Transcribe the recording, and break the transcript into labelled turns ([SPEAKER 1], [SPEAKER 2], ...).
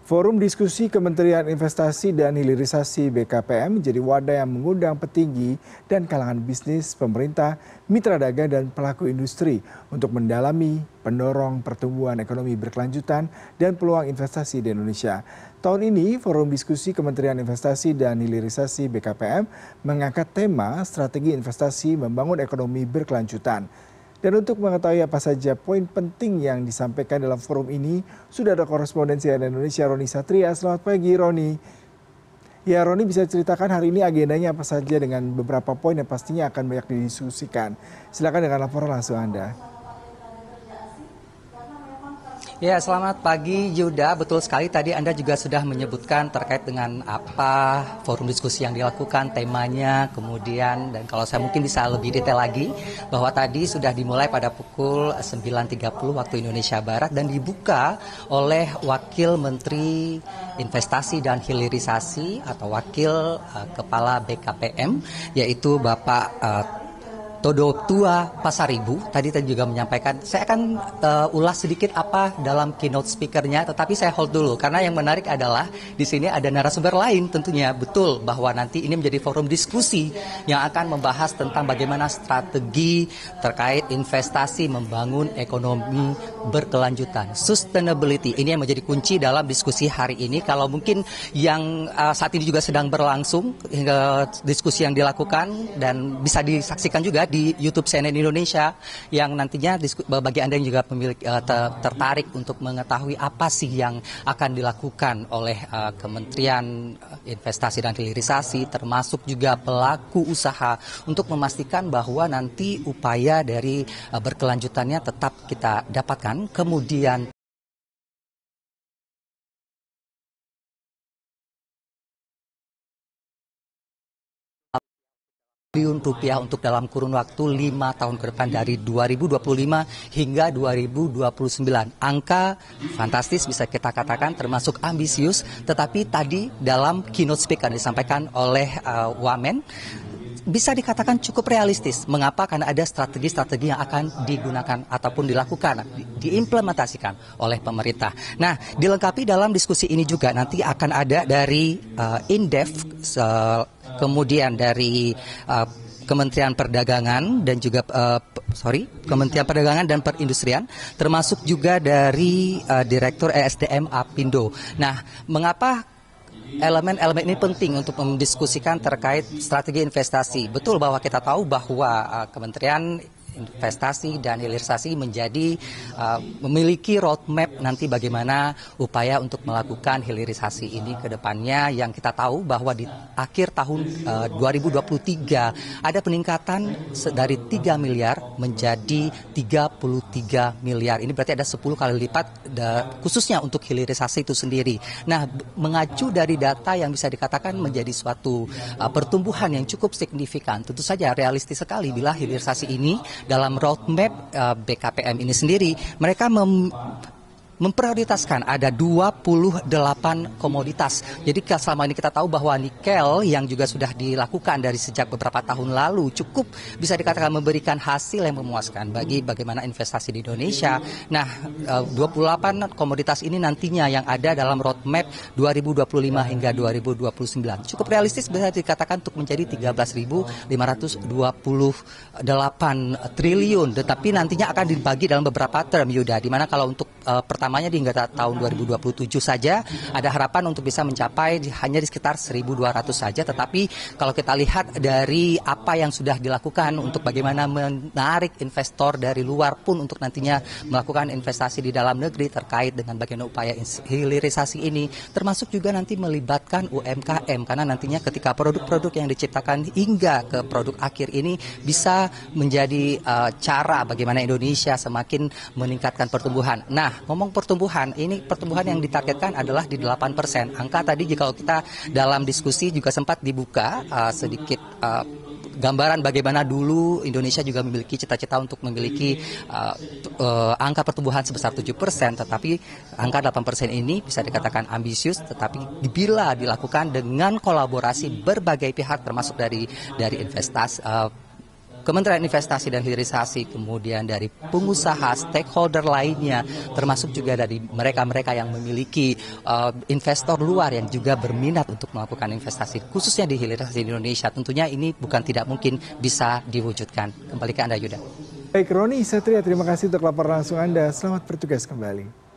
[SPEAKER 1] Forum Diskusi Kementerian Investasi dan Hilirisasi BKPM menjadi wadah yang mengundang petinggi dan kalangan bisnis, pemerintah, mitra dagang, dan pelaku industri untuk mendalami pendorong pertumbuhan ekonomi berkelanjutan dan peluang investasi di Indonesia. Tahun ini, Forum Diskusi Kementerian Investasi dan Hilirisasi BKPM mengangkat tema strategi investasi membangun ekonomi berkelanjutan. Dan untuk mengetahui apa saja poin penting yang disampaikan dalam forum ini, sudah ada korespondensi Indonesia Roni Satria. Selamat pagi Roni. Ya Roni, bisa ceritakan hari ini agendanya apa saja dengan beberapa poin yang pastinya akan banyak didiskusikan. Silakan dengan laporan langsung Anda.
[SPEAKER 2] Ya, selamat pagi Yuda. Betul sekali tadi Anda juga sudah menyebutkan terkait dengan apa forum diskusi yang dilakukan, temanya, kemudian dan kalau saya mungkin bisa lebih detail lagi bahwa tadi sudah dimulai pada pukul 9.30 waktu Indonesia Barat dan dibuka oleh Wakil Menteri Investasi dan Hilirisasi atau Wakil Kepala BKPM yaitu Bapak Todo Tua Pasaribu. Tadi juga menyampaikan, saya akan ulas sedikit apa dalam keynote speaker-nya, tetapi saya hold dulu karena yang menarik adalah di sini ada narasumber lain tentunya. Betul bahwa nanti ini menjadi forum diskusi yang akan membahas tentang bagaimana strategi terkait investasi membangun ekonomi berkelanjutan. Sustainability ini yang menjadi kunci dalam diskusi hari ini. Kalau mungkin yang saat ini juga sedang berlangsung hingga diskusi yang dilakukan dan bisa disaksikan juga di YouTube CNN Indonesia yang nantinya bagi Anda yang juga tertarik untuk mengetahui apa sih yang akan dilakukan oleh Kementerian Investasi dan Hilirisasi termasuk juga pelaku usaha untuk memastikan bahwa nanti upaya dari berkelanjutannya tetap kita dapatkan. Kemudian triliun rupiah untuk dalam kurun waktu 5 tahun ke depan dari 2025 hingga 2029. Angka fantastis bisa kita katakan termasuk ambisius, tetapi tadi dalam keynote speaker disampaikan oleh Wamen bisa dikatakan cukup realistis. Mengapa? Karena ada strategi-strategi yang akan digunakan ataupun dilakukan, diimplementasikan oleh pemerintah. Nah, dilengkapi dalam diskusi ini juga nanti akan ada dari Indef, kemudian dari Kementerian Perdagangan dan juga Kementerian Perdagangan dan Perindustrian, termasuk juga dari Direktur ESDM Apindo. Nah, mengapa elemen-elemen ini penting untuk mendiskusikan terkait strategi investasi? Betul bahwa kita tahu bahwa Kementerian Investasi dan Hilirisasi memiliki roadmap nanti bagaimana upaya untuk melakukan hilirisasi ini ke depannya, yang kita tahu bahwa di akhir tahun 2023 ada peningkatan dari 3 miliar menjadi 33 miliar. Ini berarti ada 10 kali lipat khususnya untuk hilirisasi itu sendiri. Nah, mengacu dari data yang bisa dikatakan menjadi suatu pertumbuhan yang cukup signifikan, tentu saja realistis sekali bila hilirisasi ini dalam roadmap BKPM ini sendiri, mereka memprioritaskan ada 28 komoditas. Jadi selama ini kita tahu bahwa nikel yang juga sudah dilakukan dari sejak beberapa tahun lalu cukup bisa dikatakan memberikan hasil yang memuaskan bagi bagaimana investasi di Indonesia. Nah, 28 komoditas ini nantinya yang ada dalam roadmap 2025 hingga 2029. Cukup realistis bisa dikatakan untuk menjadi 13.528 triliun. Tetapi nantinya akan dibagi dalam beberapa term, Yuda, di mana kalau untuk pertamanya di hingga tahun 2027 saja ada harapan untuk bisa mencapai hanya di sekitar 1.200 saja. Tetapi kalau kita lihat dari apa yang sudah dilakukan untuk bagaimana menarik investor dari luar pun untuk nantinya melakukan investasi di dalam negeri terkait dengan bagaimana upaya hilirisasi ini, termasuk juga nanti melibatkan UMKM, karena nantinya ketika produk-produk yang diciptakan hingga ke produk akhir ini bisa menjadi cara bagaimana Indonesia semakin meningkatkan pertumbuhan. Nah, ngomong pertumbuhan yang ditargetkan adalah di 8%. Angka tadi jika kita dalam diskusi juga sempat dibuka sedikit gambaran bagaimana dulu Indonesia juga memiliki cita-cita untuk memiliki angka pertumbuhan sebesar 7%, tetapi angka 8% ini bisa dikatakan ambisius, tetapi bila dilakukan dengan kolaborasi berbagai pihak termasuk dari investasi, Kementerian Investasi dan Hilirisasi, kemudian dari pengusaha, stakeholder lainnya, termasuk juga dari mereka-mereka yang memiliki investor luar yang juga berminat untuk melakukan investasi, khususnya di hilirisasi di Indonesia. Tentunya ini bukan tidak mungkin bisa diwujudkan. Kembali ke Anda, Yuda.
[SPEAKER 1] Baik, Roni Satria, terima kasih untuk laporan langsung Anda. Selamat bertugas kembali.